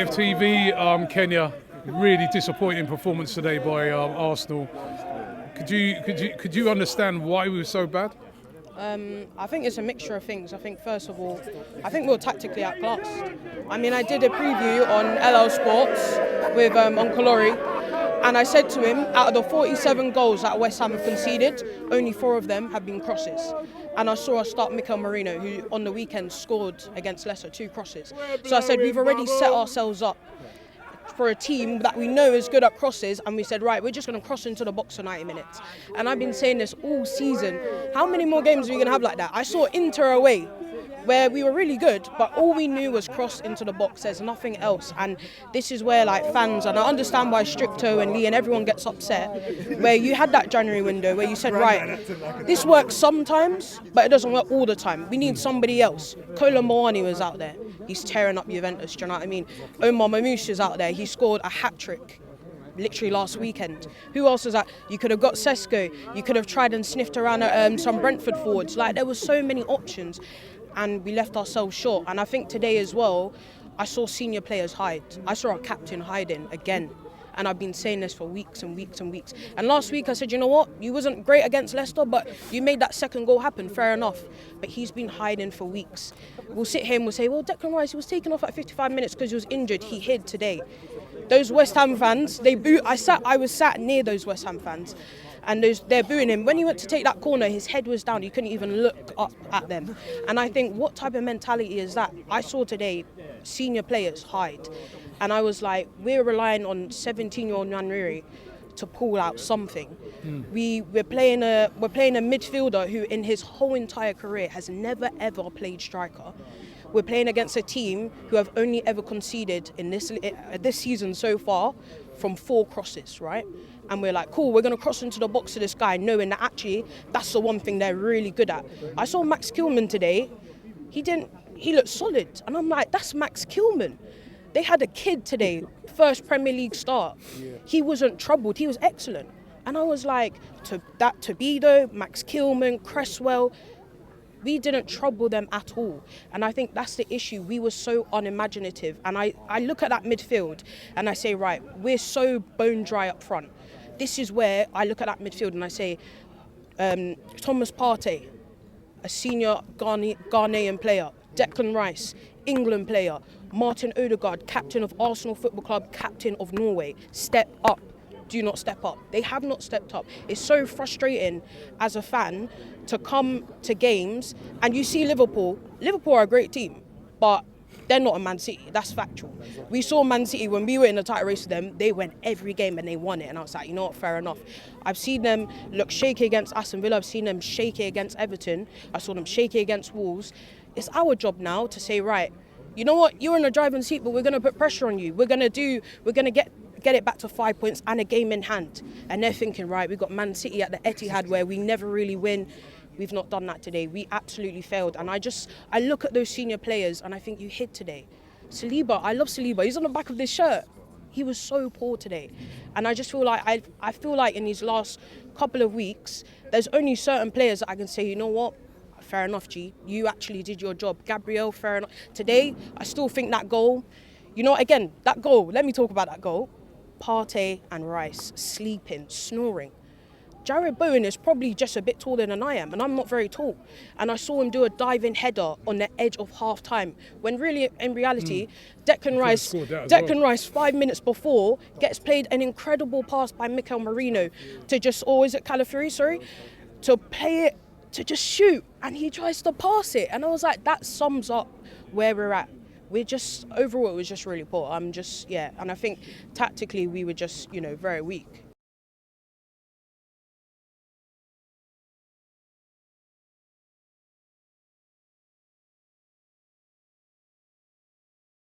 AFTV, Kenya, really disappointing performance today by Arsenal. Could you understand why we were so bad? I think it's a mixture of things. I think first of all, I think we were tactically outclassed. I mean, I did a preview on LL Sports with Uncle Laurie, and I said to him, out of the 47 goals that West Ham have conceded, only 4 of them have been crosses. And I saw us start Mikel Merino, who on the weekend scored against Leicester 2 crosses. So I said, we've already set ourselves up for a team that we know is good at crosses, and we said, right, we're just going to cross into the box for 90 minutes. And I've been saying this all season. How many more games are we going to have like that? I saw Inter away, where we were really good, but all we knew was cross into the box. There's nothing else. And this is where fans, and I understand why Stricto and Lee and everyone gets upset, where you had that January window where you said, right, this works sometimes, but it doesn't work all the time. We need somebody else. Kolo Muani was out there. He's tearing up Juventus, do you know what I mean? Omar Mamouche is out there. He scored a hat-trick literally last weekend. Who else was that? You could have got Sesko. You could have tried and sniffed around at some Brentford forwards. There were so many options, and we left ourselves short. And I think today as well, I saw senior players hide. I saw our captain hiding again. And I've been saying this for weeks and weeks and weeks. And last week I said, you know what? You wasn't great against Leicester, but you made that second goal happen, fair enough. But he's been hiding for weeks. We'll sit here and we'll say, well, Declan Rice, he was taken off at 55 minutes because he was injured. He hid today. Those West Ham fans, they boo. I was sat near those West Ham fans, and they're booing him. When he went to take that corner, his head was down. You couldn't even look up at them. And I think, what type of mentality is that? I saw today senior players hide. And I was like, we're relying on 17-year-old Nwaneri to pull out something. We're playing a midfielder who in his whole entire career has never ever played striker. We're playing against a team who have only ever conceded in this season so far from 4 crosses, right? And we're like, cool, we're going to cross into the box to this guy, knowing that actually that's the one thing they're really good at. I saw Max Kilman today. He looked solid. And I'm like, that's Max Kilman. They had a kid today, first Premier League start. Yeah. He wasn't troubled, he was excellent. And I was like, Tobido, Max Kilman, Cresswell, we didn't trouble them at all. And I think that's the issue. We were so unimaginative. And I look at that midfield and I say, right, we're so bone dry up front. This is where I look at that midfield and I say, Thomas Partey, a senior Ghanaian player, Declan Rice, England player, Martin Odegaard, captain of Arsenal Football Club, captain of Norway. Step up. Do not step up. They have not stepped up. It's so frustrating as a fan to come to games and you see Liverpool. Liverpool are a great team, but they're not a Man City. That's factual. We saw Man City when we were in the title race with them. They went every game and they won it. And I was like, you know what, fair enough. I've seen them look shaky against Aston Villa. I've seen them shaky against Everton. I saw them shaky against Wolves. It's our job now to say, right, you know what, you're in the driving seat, but we're going to put pressure on you. We're going to get it back to 5 points and a game in hand. And they're thinking, right, we've got Man City at the Etihad where we never really win. We've not done that today. We absolutely failed. And I look at those senior players and I think you hid today. Saliba, I love Saliba. He's on the back of this shirt. He was so poor today. And I just feel like, I feel like in these last couple of weeks, there's only certain players that I can say, you know what, fair enough, G. You actually did your job. Gabriel, fair enough. Today, I still think that goal, you know, again, that goal, let me talk about that goal. Partey and Rice sleeping, snoring. Jared Bowen is probably just a bit taller than I am, and I'm not very tall. And I saw him do a diving header on the edge of half time, when really, in reality, Declan Rice, 5 minutes before, gets played an incredible pass by Mikel Merino to just, or is it Calafiori, sorry, to play it, to just shoot, and he tries to pass it. And I was like, that sums up where we're at. We're just, overall, it was just really poor. And I think tactically we were just, very weak.